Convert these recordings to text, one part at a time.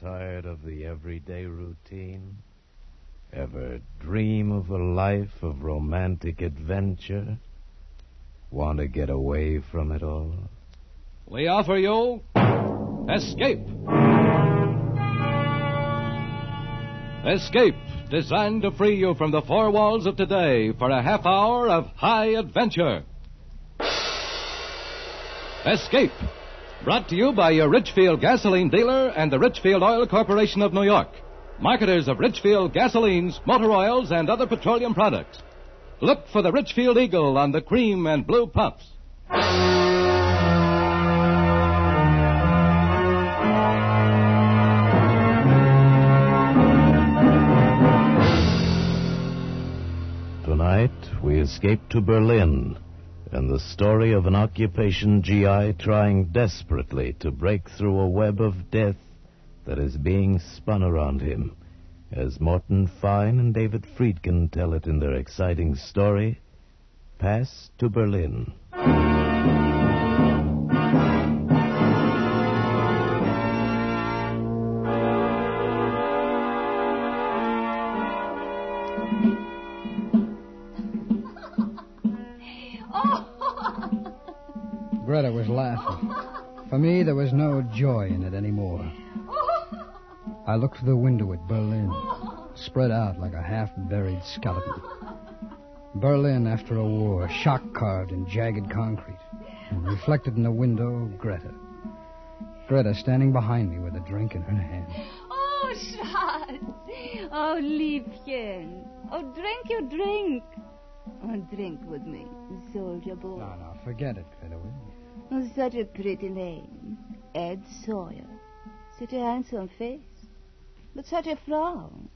tired of the everyday routine? Ever dream of a life of romantic adventure? Want to get away from it all? We offer you Escape. Escape, designed to free you from the four walls of today for a half hour of high adventure. Escape, brought to you by your Richfield gasoline dealer and the Richfield Oil Corporation of New York, marketers of Richfield gasolines, motor oils, and other petroleum products. Look for the Richfield Eagle on the cream and blue pumps. Tonight, we escape to Berlin, and the story of an occupation GI trying desperately to break through a web of death that is being spun around him, as Morton Fine and David Friedkin tell it in their exciting story, Pass to Berlin. Greta was laughing. For me, there was no joy in it anymore. I looked through the window at Berlin, spread out like a half-buried skeleton. Berlin after a war, shock-carved in jagged concrete. And reflected in the window, Greta. Greta standing behind me with a drink in her hand. Oh, Schatz. Oh, Liebchen. Oh, drink your drink. Oh, drink with me, soldier boy. No, forget it, Greta, will you? Oh, such a pretty name. Ed Sawyer. Such a handsome face. But such a frown.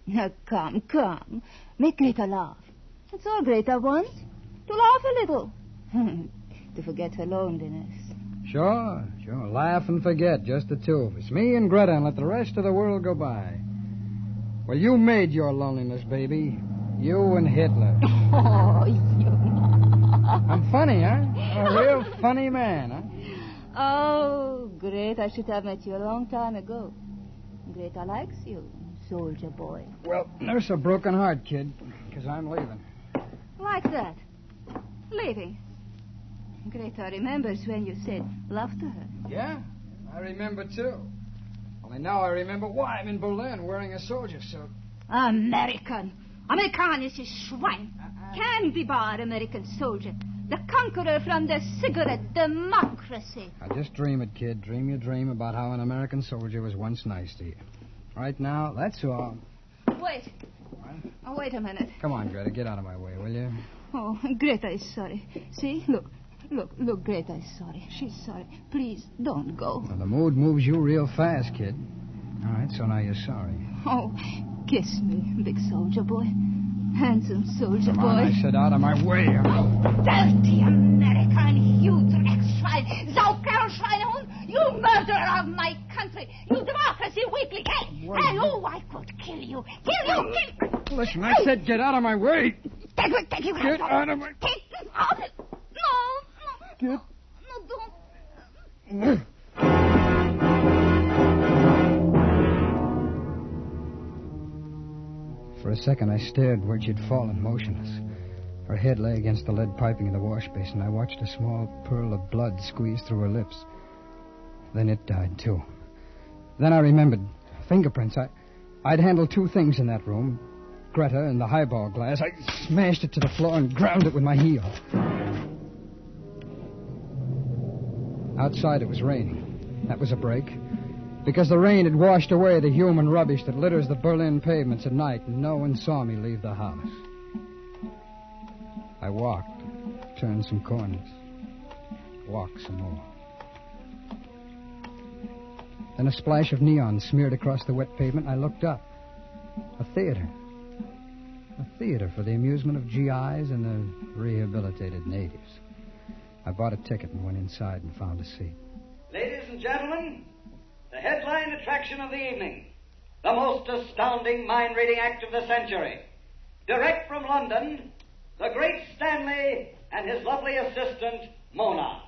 Now, come. Make Greta laugh. That's all Greta wants. To laugh a little. To forget her loneliness. Sure. Laugh and forget, just the two of us. Me and Greta, and let the rest of the world go by. Well, you made your loneliness, baby. You and Hitler. Oh, you. I'm funny, huh? A real funny man, huh? Oh, Greta, I should have met you a long time ago. Greta likes you, soldier boy. Well, nurse a broken heart, kid, because I'm leaving. Like that? Leaving? Greta remembers when you said love to her. Yeah, I remember, too. Only now I remember why I'm in Berlin wearing a soldier suit. American. Amerikanische Schwein. Candy bar American soldier. The conqueror from the cigarette democracy. Now, just dream it, kid. Dream your dream about how an American soldier was once nice to you. Right now, that's all. Wait. What? Oh, wait a minute. Come on, Greta. Get out of my way, will you? Oh, Greta is sorry. See? Look, Greta is sorry. She's sorry. Please, don't go. Well, the mood moves you real fast, kid. All right, so now you're sorry. Oh, kiss me, big soldier boy. Handsome soldier boy. Come on, I said out of my way. Dirty American, you Dreckschwein, Saukerlschweinehund, you murderer of my country, you democracy weakling. Hey, I could kill you. Listen, I said get out of my way. Take it. Get out of my... Take it out. No. Get... No, don't. For a second, I stared where she'd fallen, motionless. Her head lay against the lead piping in the wash basin. I watched a small pearl of blood squeeze through her lips. Then it died, too. Then I remembered. Fingerprints. I'd handled two things in that room. Greta and the highball glass. I smashed it to the floor and ground it with my heel. Outside, it was raining. That was a break. Because the rain had washed away the human rubbish that litters the Berlin pavements at night, and no one saw me leave the house. I walked, turned some corners, walked some more. Then a splash of neon smeared across the wet pavement. I looked up. A theater. A theater for the amusement of GIs and the rehabilitated natives. I bought a ticket and went inside and found a seat. Ladies and gentlemen, the headline attraction of the evening, the most astounding mind-reading act of the century. Direct from London, the great Stanley and his lovely assistant, Mona.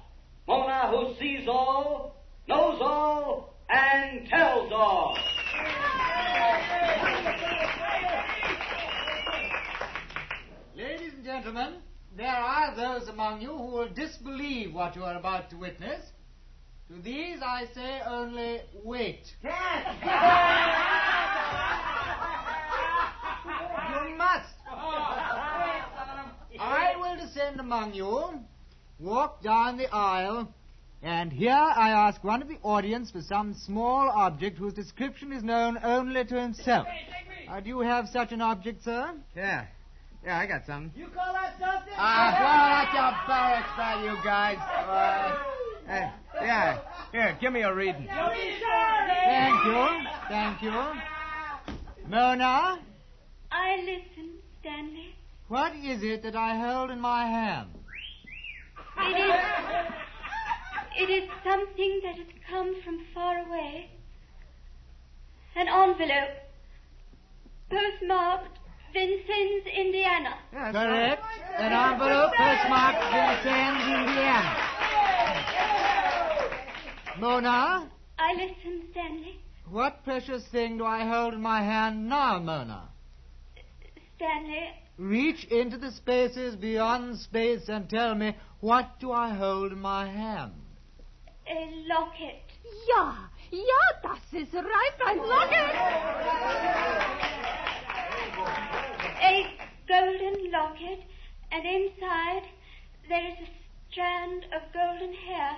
Mona, who sees all, knows all, and tells all. those among you who will disbelieve what you are about to witness. To these I say only wait. You must. I will descend among you, walk down the aisle, and here I ask one of the audience for some small object whose description is known only to himself. Do you have such an object, sir? Yeah, I got some. You call that something? Well, that's your barracks by you guys. Yeah, here, give me a reading. Thank you. Mona, I listen, Stanley. what is it that I hold in my hand? It is something that has come from far away. An envelope, postmarked Vincennes, Indiana. Yes, correct. An envelope postmarked Vincennes, Indiana. Mona, I listen, Stanley. what precious thing do I hold in my hand now, Mona? Stanley, Reach into the spaces beyond space and tell me, what do I hold in my hand? a locket. Ja, das ist right, ein Locket. A golden locket, and inside there is a strand of golden hair.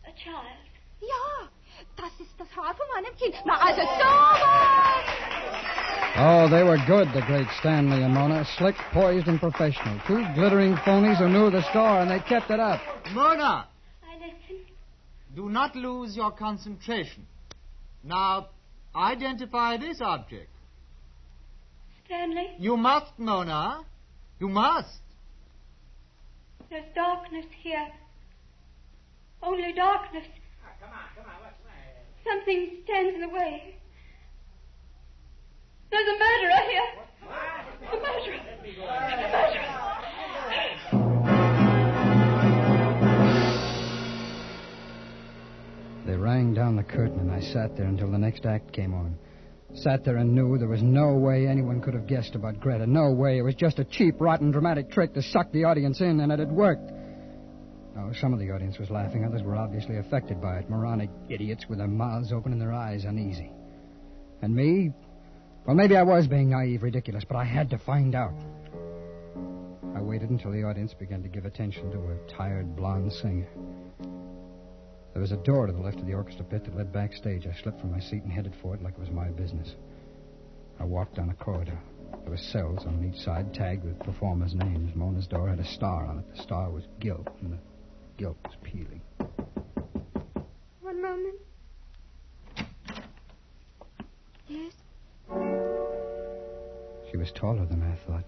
A child. Ja, das ist das Haar von meinem Kind. Na, also sowas! Oh, they were good, the great Stanley and Mona. Slick, poised, and professional. Two glittering phonies who knew the score, and they kept it up. Mona, I listen. do not lose your concentration. Now, identify this object. Stanley, You must, Mona. You must. there's darkness here. Only darkness. Come on, what's the matter? Something stands in the way. There's a murderer here. A murderer. They rang down the curtain, and I sat there until the next act came on. Sat there and knew there was no way anyone could have guessed about Greta. No way. It was just a cheap, rotten, dramatic trick to suck the audience in, and it had worked. Oh, some of the audience was laughing. Others were obviously affected by it. Moronic idiots with their mouths open and their eyes uneasy. And me? Well, maybe I was being naive, ridiculous, but I had to find out. I waited until the audience began to give attention to a tired blonde singer. There was a door to the left of the orchestra pit that led backstage. I slipped from my seat and headed for it like it was my business. I walked down a corridor. There were cells on each side tagged with performers' names. Mona's door had a star on it. The star was gilt, and the gilt was peeling. One moment. Yes? She was taller than I thought.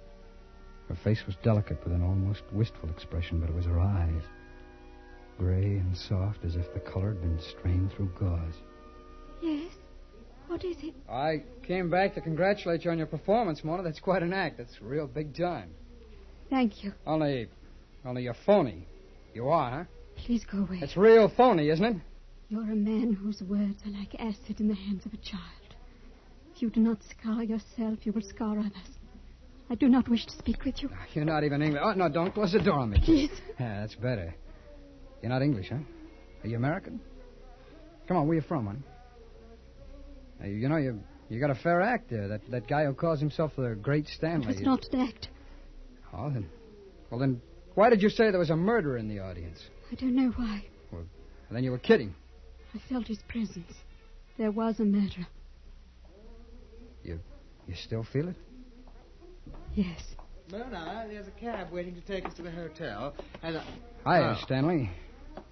Her face was delicate with an almost wistful expression, but it was her eyes. Gray and soft, as if the color had been strained through gauze. Yes? What is it? I came back to congratulate you on your performance, Mona. That's quite an act. That's real big time. Thank you. Only you're phony. You are, huh? Please go away. It's real phony, isn't it? You're a man whose words are like acid in the hands of a child. If you do not scar yourself, you will scar others. I do not wish to speak with you. You're not even English. Oh, no, don't close the door on me. Please. Yeah, that's better. You're not English, huh? Are you American? Come on, where you from, honey? You know, you got a fair act there. That guy who calls himself the Great Stanley. It's not an act. Oh, then why did you say there was a murderer in the audience? I don't know why. Well, then you were kidding. I felt his presence. There was a murderer. You still feel it? Yes. Mona, there's a cab waiting to take us to the hotel. Hiya, Stanley.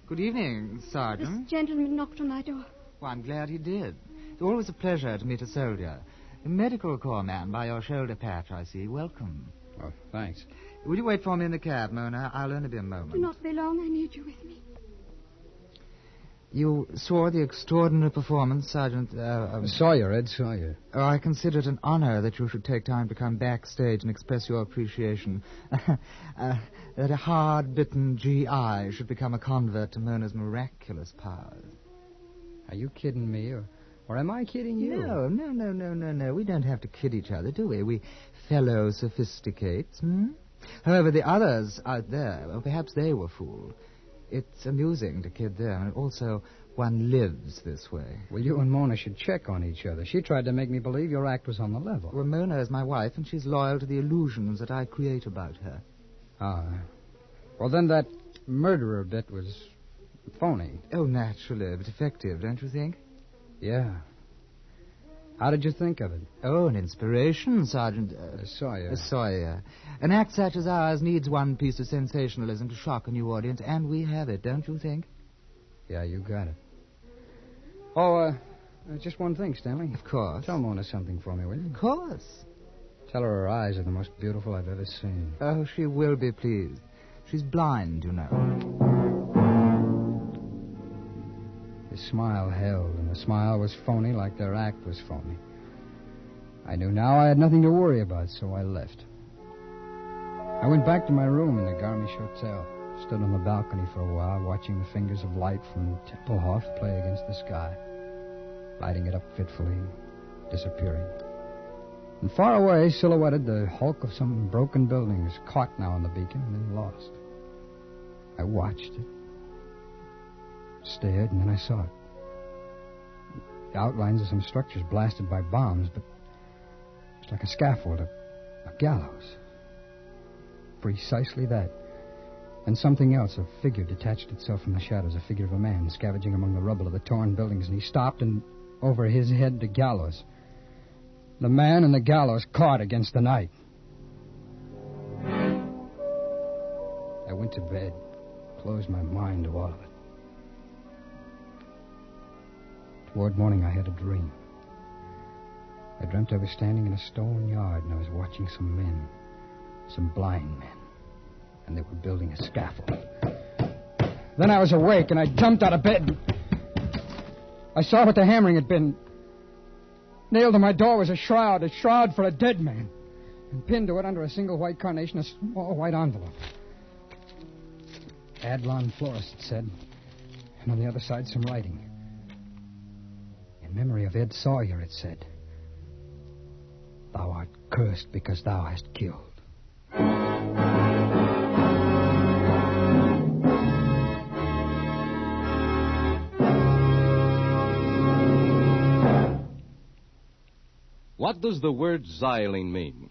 Good evening, This Sergeant. gentleman knocked on my door. Well, I'm glad he did. It's always a pleasure to meet a soldier. A medical corps man by your shoulder patch, I see. Welcome. Oh, thanks. Will you wait for me in the cab, Mona? I'll only be a moment. Do not be long. I need you with me. You saw the extraordinary performance, Sergeant. Sawyer, Ed Sawyer. I consider it an honor that you should take time to come backstage and express your appreciation. That a hard-bitten GI should become a convert to Mona's miraculous powers. Are you kidding me, or am I kidding you? No. We don't have to kid each other, do we? We fellow sophisticates, However, the others out there, well, perhaps they were fooled. It's amusing to kid them, and also one lives this way. Well, you and Mona should check on each other. She tried to make me believe your act was on the level. Well, Mona is my wife, and she's loyal to the illusions that I create about her. Ah. Well, then that murderer bit was phony. Oh, naturally, but effective, don't you think? Yeah. How did you think of it? Oh, an inspiration, Sergeant. Sawyer. Sawyer. An act such as ours needs one piece of sensationalism to shock a new audience, and we have it, don't you think? Yeah, you got it. Oh, just one thing, Stanley. Of course. Tell Mona something for me, will you? Of course. Tell her her eyes are the most beautiful I've ever seen. Oh, she will be pleased. She's blind, you know. His smile held, and the smile was phony like their act was phony. I knew now I had nothing to worry about, so I left. I went back to my room in the Garmisch Hotel, stood on the balcony for a while, watching the fingers of light from Tempelhof play against the sky, lighting it up fitfully, disappearing. And far away, silhouetted, the hulk of some broken buildings, caught now on the beacon and then lost. I watched it, stared, and then I saw it. The outlines of some structures blasted by bombs, but it's like a scaffold, a gallows. Precisely that. And something else, a figure detached itself from the shadows, a figure of a man scavenging among the rubble of the torn buildings, and he stopped, and over his head the gallows. The man and the gallows caught against the night. I went to bed, closed my mind to all of it. Toward morning, I had a dream. I dreamt I was standing in a stone yard, and I was watching some men, some blind men, and they were building a scaffold. Then I was awake, and I jumped out of bed. I saw what the hammering had been. Nailed to my door was a shroud for a dead man, and pinned to it under a single white carnation, a small white envelope. Adlon Florist, it said, and on the other side some writing. In memory of Ed Sawyer, it said, "Thou art cursed because thou hast killed." What does the word xylene mean?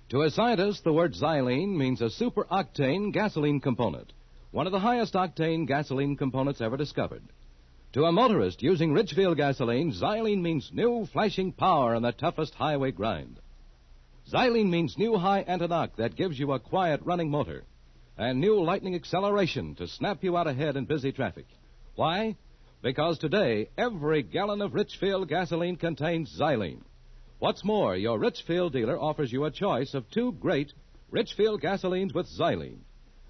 To a scientist, the word xylene means a superoctane gasoline component, one of the highest octane gasoline components ever discovered. To a motorist using Ridgefield gasoline, xylene means new flashing power on the toughest highway grind. Xylene means new high anti-knock that gives you a quiet running motor, and new lightning acceleration to snap you out ahead in busy traffic. Why? Because today, every gallon of Richfield gasoline contains xylene. What's more, your Richfield dealer offers you a choice of two great Richfield gasolines with xylene.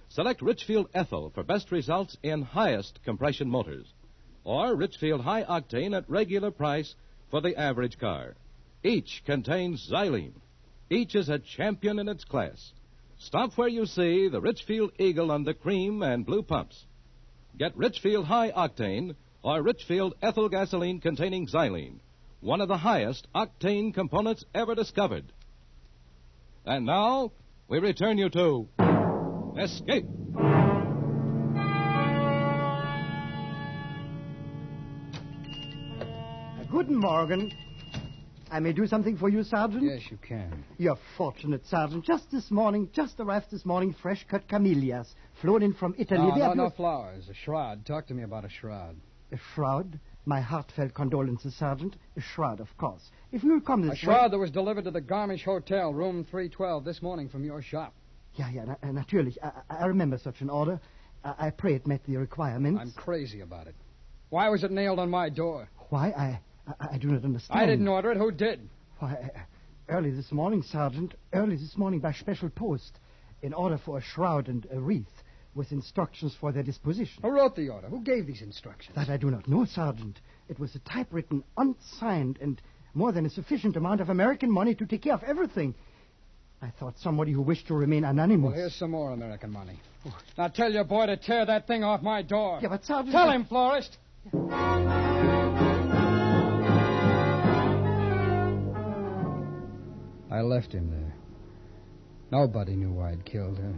Select Richfield Ethyl for best results in highest compression motors, or Richfield High Octane at regular price for the average car. Each contains xylene. Each is a champion in its class. Stop where you see the Richfield Eagle on the cream and blue pumps. Get Richfield High Octane or Richfield Ethyl gasoline containing xylene, one of the highest octane components ever discovered. And now, we return you to Escape. Guten Morgen. I may do something for you, Sergeant? Yes, you can. You're fortunate, Sergeant. Just arrived this morning, fresh-cut camellias, flown in from Italy. No flowers. A shroud. Talk to me about a shroud. A shroud? My heartfelt condolences, Sergeant. A shroud, of course. If you'll come this way... A shroud that was delivered to the Garmisch Hotel, room 312, this morning from your shop. Yeah, natürlich. I remember such an order. I pray it met the requirements. I'm crazy about it. Why was it nailed on my door? Why? I do not understand. I didn't order it. Who did? Why, early this morning, Sergeant. Early this morning by special post. In order for a shroud and a wreath with instructions for their disposition. Who wrote the order? Who gave these instructions? That I do not know, Sergeant. It was a typewritten, unsigned, and more than a sufficient amount of American money to take care of everything. I thought somebody who wished to remain anonymous. Well, here's some more American money. Now tell your boy to tear that thing off my door. Yeah, but Sergeant... Tell him, Florist. I left him there. Nobody knew I'd killed her.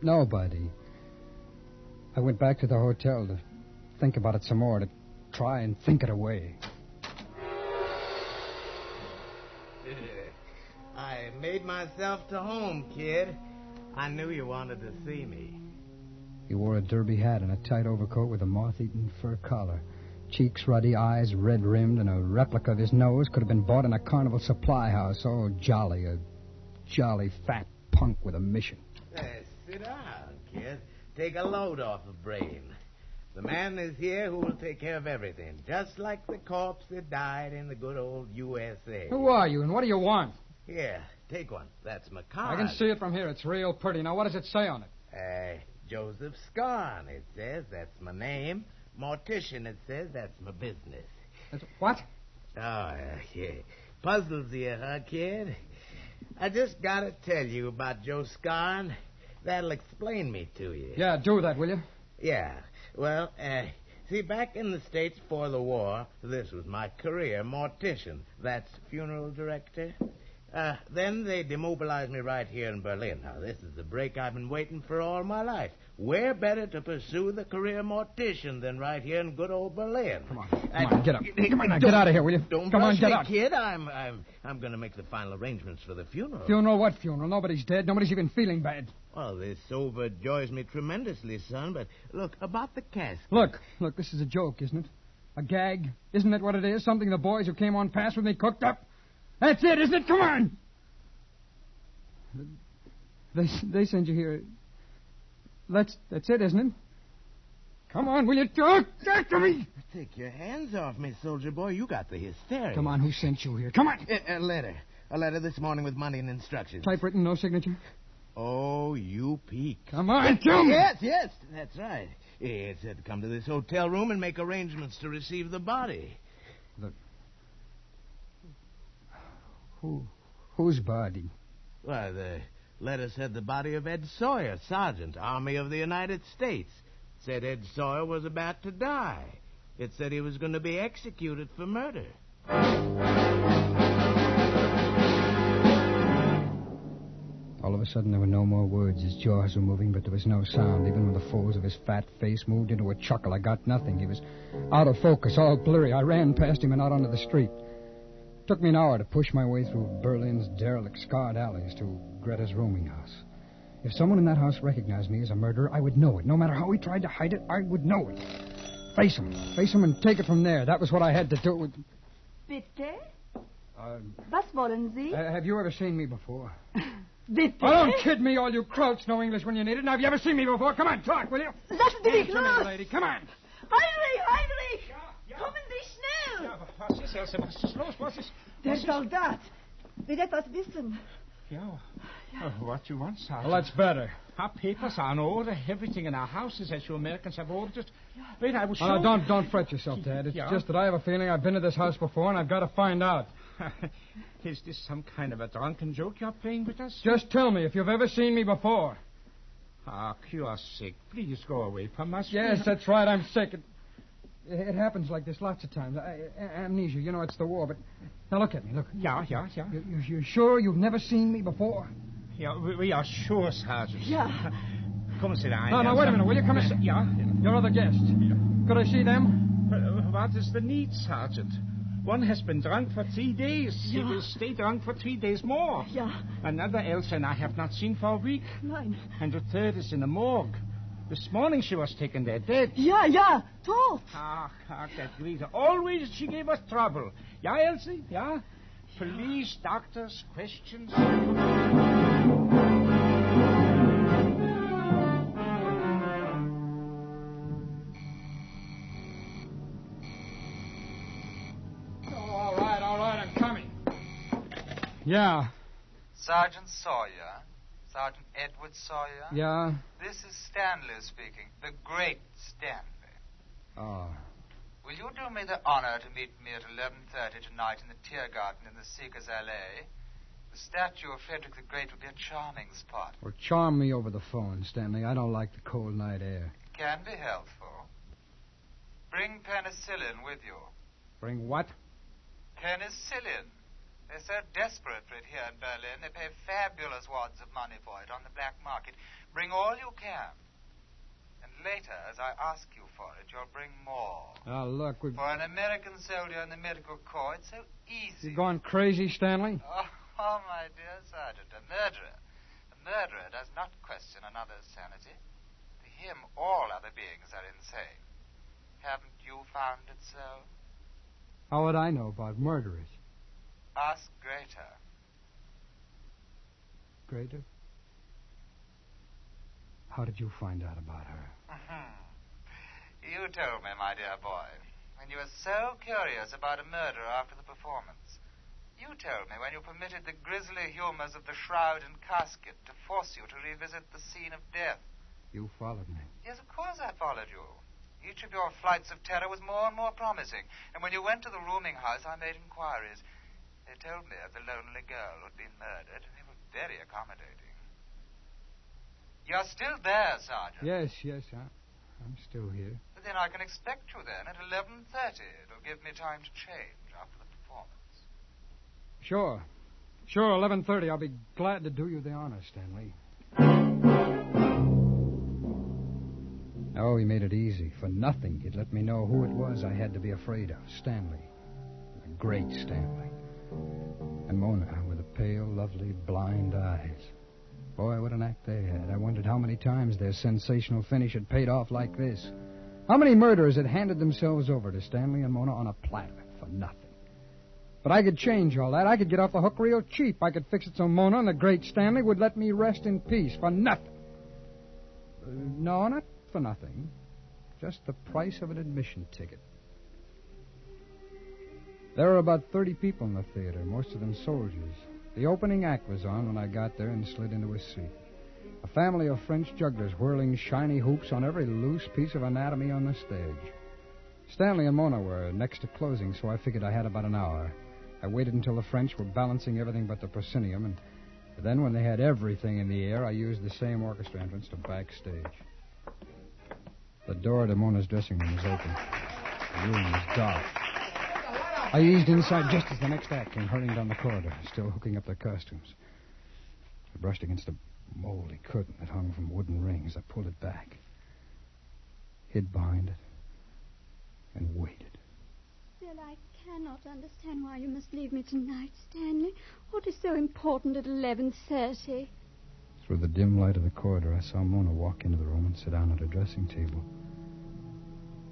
Nobody. I went back to the hotel to think about it some more, to try and think it away. I made myself to home, kid. I knew you wanted to see me. He wore a derby hat and a tight overcoat with a moth-eaten fur collar. Cheeks ruddy, eyes red-rimmed, and a replica of his nose could have been bought in a carnival supply house. Oh, jolly, a jolly fat punk with a mission. Sit down, kid. Take a load off of Brain. The man is here who will take care of everything, just like the corpse that died in the good old USA. Who are you, and what do you want? Here, take one. That's my card. I can see it from here. It's real pretty. Now, what does it say on it? Joseph Scarn, it says. That's my name. Mortician, it says. That's my business. What? Oh, yeah. Puzzles you, huh, kid? I just gotta tell you about Joe Scarn. That'll explain me to you. Yeah, do that, will you? Yeah. Well, see, back in the States before the war, this was my career, mortician. That's funeral director. Then they demobilized me right here in Berlin. Now, this is the break I've been waiting for all my life. Where better to pursue the career mortician than right here in good old Berlin? Come on, get up. Come on, now, get out of here, will you? Come on, get out. Kid. I'm going to make the final arrangements for the funeral. Funeral? What funeral? Nobody's dead. Nobody's even feeling bad. Well, this overjoys me tremendously, son, but look, about the casket. Look, this is a joke, isn't it? A gag? Isn't that what it is? Something the boys who came on past with me cooked up? That's it, isn't it? Come on! They sent you here. That's it, isn't it? Come on, will you talk to me? Take your hands off me, soldier boy. You got the hysteria. Come on, who sent you here? Come on! A letter. A letter this morning with money and instructions. Typewritten, no signature? Oh, you peak. Come on, tell me! Yes, that's right. It said to come to this hotel room and make arrangements to receive the body. Whose body? Well, the letter said the body of Ed Sawyer, Sergeant, Army of the United States. It said Ed Sawyer was about to die. It said he was going to be executed for murder. All of a sudden, there were no more words. His jaws were moving, but there was no sound. Even when the folds of his fat face moved into a chuckle, I got nothing. He was out of focus, all blurry. I ran past him and out onto the street. It took me an hour to push my way through Berlin's derelict, scarred alleys to Greta's rooming house. If someone in that house recognized me as a murderer, I would know it. No matter how he tried to hide it, I would know it. Face him and take it from there. That was what I had to do. Bitte? Was wollen Sie? Have you ever seen me before? Bitte? Oh, don't kid me, all you krauts know English when you need it. Now, have you ever seen me before? Come on, talk, will you? Lassen Sie mich Answer me, los! lady. Come on. Heinrich! Kommen Sie schnell! Ja, was ist, Else? Was ist los? Was ist... Der Soldat will etwas wissen. Yeah. What you want, Sergeant? Well, that's better. Our papers are in order. Everything in our houses, as you Americans have ordered it. Wait, I will show... Oh, no, don't fret yourself, Dad. It's just that I have a feeling I've been to this house before, and I've got to find out. Is this some kind of a drunken joke you're playing with us? Just tell me if you've ever seen me before. Ah, you're sick. Please go away from us. Yes, that's right. I'm sick. It happens like this lots of times. Amnesia, you know, it's the war, but... Now, look at me, look. Yeah. You're sure you've never seen me before? Yeah, we are sure, Sergeant. Yeah. Come and sit down. No, wait a minute, will you? Come in. Yeah. Your other guests. Could I see them? What is the need, Sergeant? One has been drunk for 3 days. Yeah. He will stay drunk for 3 days more. Yeah. Another Elsa and I have not seen for a week. Nein. And the third is in the morgue. This morning she was taken there dead. Ja, tot. Ah, that Greta. Always she gave us trouble. Yeah, Elsie? Yeah? Police, doctors, questions. All right, I'm coming. Yeah. Sergeant Sawyer? Sergeant Edward Sawyer? Yeah? This is Stanley speaking, the great Stanley. Oh. Will you do me the honor to meet me at 11:30 tonight in the Tiergarten in the Seekers Alley? The statue of Frederick the Great would be a charming spot. Well, charm me over the phone, Stanley. I don't like the cold night air. It can be healthful. Bring penicillin with you. Bring what? Penicillin. They're so desperate for it here in Berlin, they pay fabulous wads of money for it on the black market. Bring all you can. And later, as I ask you for it, you'll bring more. Oh, look, For an American soldier in the medical corps, it's so easy. You going crazy, Stanley? Oh, my dear Sergeant, a murderer. A murderer does not question another's sanity. To him, all other beings are insane. Haven't you found it so? How would I know about murderers? Ask Greater. Greater? How did you find out about her? You told me, my dear boy, when you were so curious about a murder after the performance. You told me when you permitted the grisly humors of the shroud and casket to force you to revisit the scene of death. You followed me. Yes, of course I followed you. Each of your flights of terror was more and more promising. And when you went to the rooming house, I made inquiries. They told me of the lonely girl who'd been murdered, and they were very accommodating. You're still there, Sergeant. Yes, I'm still here. But then I can expect you then at 11:30. It'll give me time to change after the performance. Sure, 11:30. I'll be glad to do you the honor, Stanley. Oh, he made it easy. For nothing, he'd let me know who it was I had to be afraid of. Stanley. The great Stanley. And Mona with the pale, lovely, blind eyes. Boy, what an act they had. I wondered how many times their sensational finish had paid off like this. How many murderers had handed themselves over to Stanley and Mona on a platter for nothing. But I could change all that. I could get off the hook real cheap. I could fix it so Mona and the great Stanley would let me rest in peace for nothing. No, not for nothing. Just the price of an admission ticket. There were about 30 people in the theater, most of them soldiers. The opening act was on when I got there and slid into a seat. A family of French jugglers whirling shiny hoops on every loose piece of anatomy on the stage. Stanley and Mona were next to closing, so I figured I had about an hour. I waited until the French were balancing everything but the proscenium, and then when they had everything in the air, I used the same orchestra entrance to backstage. The door to Mona's dressing room was open. The room was dark. I eased inside just as the next act came hurrying down the corridor, still hooking up their costumes. I brushed against a moldy curtain that hung from wooden rings. I pulled it back, hid behind it, and waited. Still, I cannot understand why you must leave me tonight, Stanley. What is so important at 11:30? Through the dim light of the corridor, I saw Mona walk into the room and sit down at her dressing table.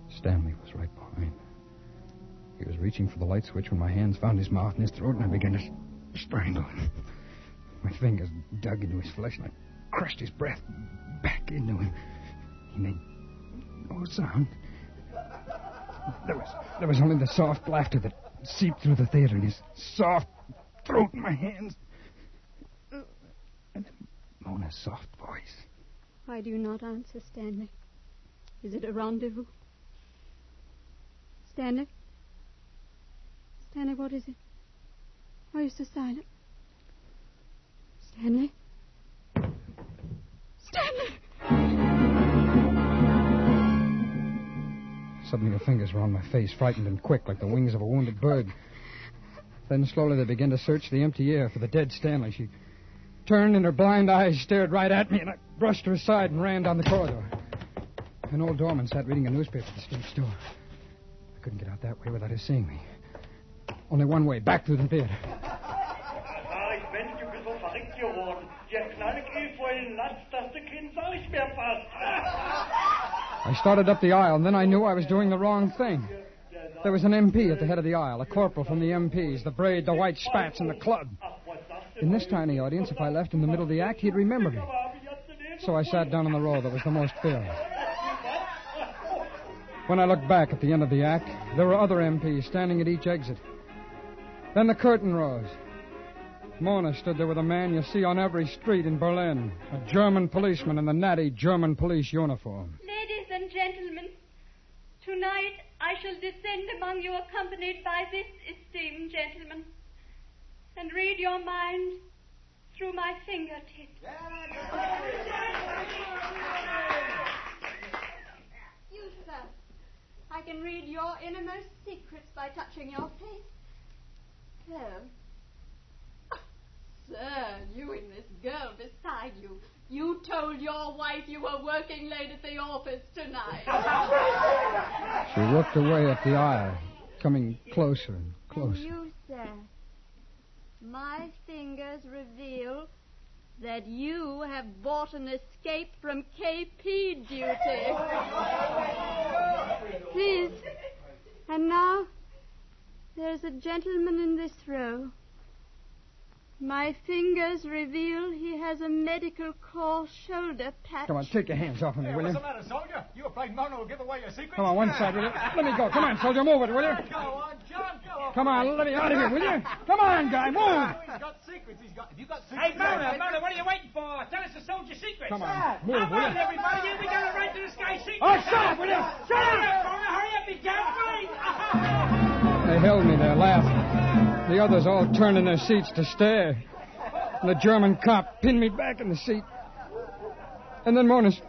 Stanley was right behind. He was reaching for the light switch when my hands found his mouth and his throat, and I began to strangle him. My fingers dug into his flesh, and I crushed his breath back into him. He made no sound. There was only the soft laughter that seeped through the theater, and his soft throat in my hands. And then Mona's soft voice. Why do you not answer, Stanley? Is it a rendezvous? Stanley? Stanley, what is it? Why are you so silent? Stanley? Stanley! Suddenly her fingers were on my face, frightened and quick, like the wings of a wounded bird. Then slowly they began to search the empty air for the dead Stanley. She turned and her blind eyes stared right at me, and I brushed her aside and ran down the corridor. An old doorman sat reading a newspaper at the stage door. I couldn't get out that way without his seeing me. Only one way, back through the theater. Ich bin ein bisschen verrückt geworden. Der Knallgriff vorhin latzt, dass der Kind nicht mehr passt. I started up the aisle, and then I knew I was doing the wrong thing. There was an MP at the head of the aisle, a corporal from the MPs, the braid, the white spats, and the club. In this tiny audience, if I left in the middle of the act, he'd remember me. So I sat down in the row that was the most filled. When I looked back at the end of the act, there were other MPs standing at each exit. Then the curtain rose. Mona stood there with a man you see on every street in Berlin, a German policeman in the natty German police uniform. Ladies and gentlemen, tonight I shall descend among you accompanied by this esteemed gentleman and read your mind through my fingertips. You, sir, I can read your innermost secrets by touching your face. So, lied you. You told your wife you were working late at the office tonight. She looked away at the aisle, coming closer and closer. And you, sir, my fingers reveal that you have bought an escape from KP duty. Please. And now, there's a gentleman in this row. My fingers reveal he has a medical corps shoulder patch. Come on, take your hands off of me, will you? What's the matter, soldier? You afraid Mona will give away your secret? Come on, one side, will you? Let me go. Come on, soldier, move it, will you? Go on, John, go. Come on, let me out of here, will you? Come on, guy, move. He's got secrets. Have you got secrets? Hey, Mona, what are you waiting for? Tell us the soldier secret. Come on, move, will you? Everybody, we got a right to this guy's secret. Oh, shut up, will you? Shut up! Mona, hurry up, he's down, please. They held me there, laughing. The others all turned in their seats to stare. And the German cop pinned me back in the seat. And then Mona's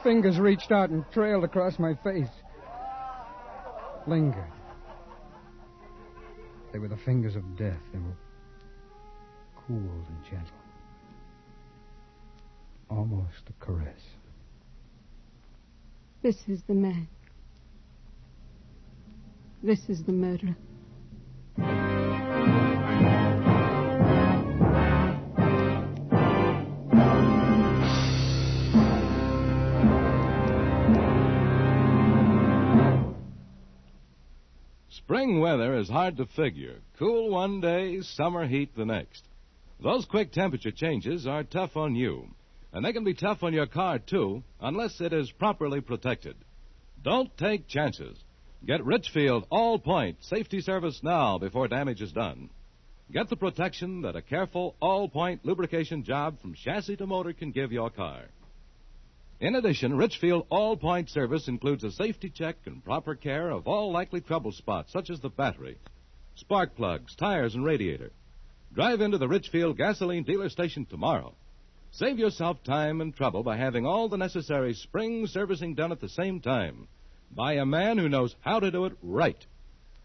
fingers reached out and trailed across my face. Lingered. They were the fingers of death. They were cool and gentle. Almost a caress. This is the man. This is the murderer. Spring weather is hard to figure. Cool one day, summer heat the next. Those quick temperature changes are tough on you. And they can be tough on your car, too, unless it is properly protected. Don't take chances. Get Richfield All-Point Safety Service now before damage is done. Get the protection that a careful All-Point lubrication job from chassis to motor can give your car. In addition, Richfield All-Point Service includes a safety check and proper care of all likely trouble spots, such as the battery, spark plugs, tires, and radiator. Drive into the Richfield gasoline dealer station tomorrow. Save yourself time and trouble by having all the necessary spring servicing done at the same time by a man who knows how to do it right.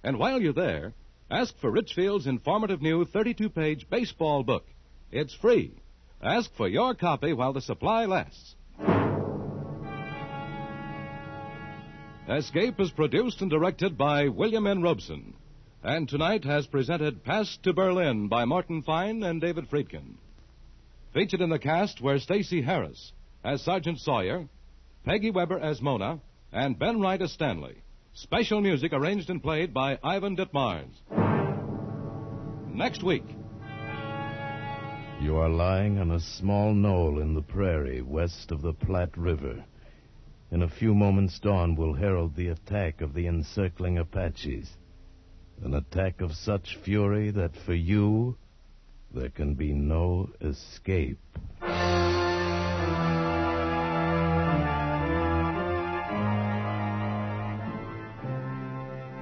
And while you're there, ask for Richfield's informative new 32-page baseball book. It's free. Ask for your copy while the supply lasts. Escape is produced and directed by William N. Robeson, and tonight has presented Pass to Berlin by Morton Fine and David Friedkin. Featured in the cast were Stacey Harris as Sergeant Sawyer, Peggy Weber as Mona, and Ben Wright as Stanley. Special music arranged and played by Ivan Ditmars. Next week. You are lying on a small knoll in the prairie west of the Platte River. In a few moments, dawn will herald the attack of the encircling Apaches. An attack of such fury that for you, there can be no escape.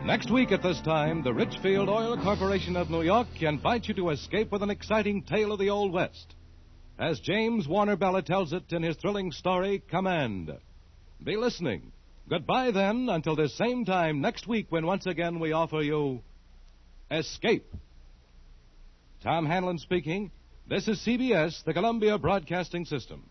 Next week at this time, the Richfield Oil Corporation of New York invites you to escape with an exciting tale of the Old West. As James Warner Bella tells it in his thrilling story, Command. Be listening. Goodbye, then, until this same time next week when once again we offer you Escape. Tom Hanlon speaking. This is CBS, the Columbia Broadcasting System.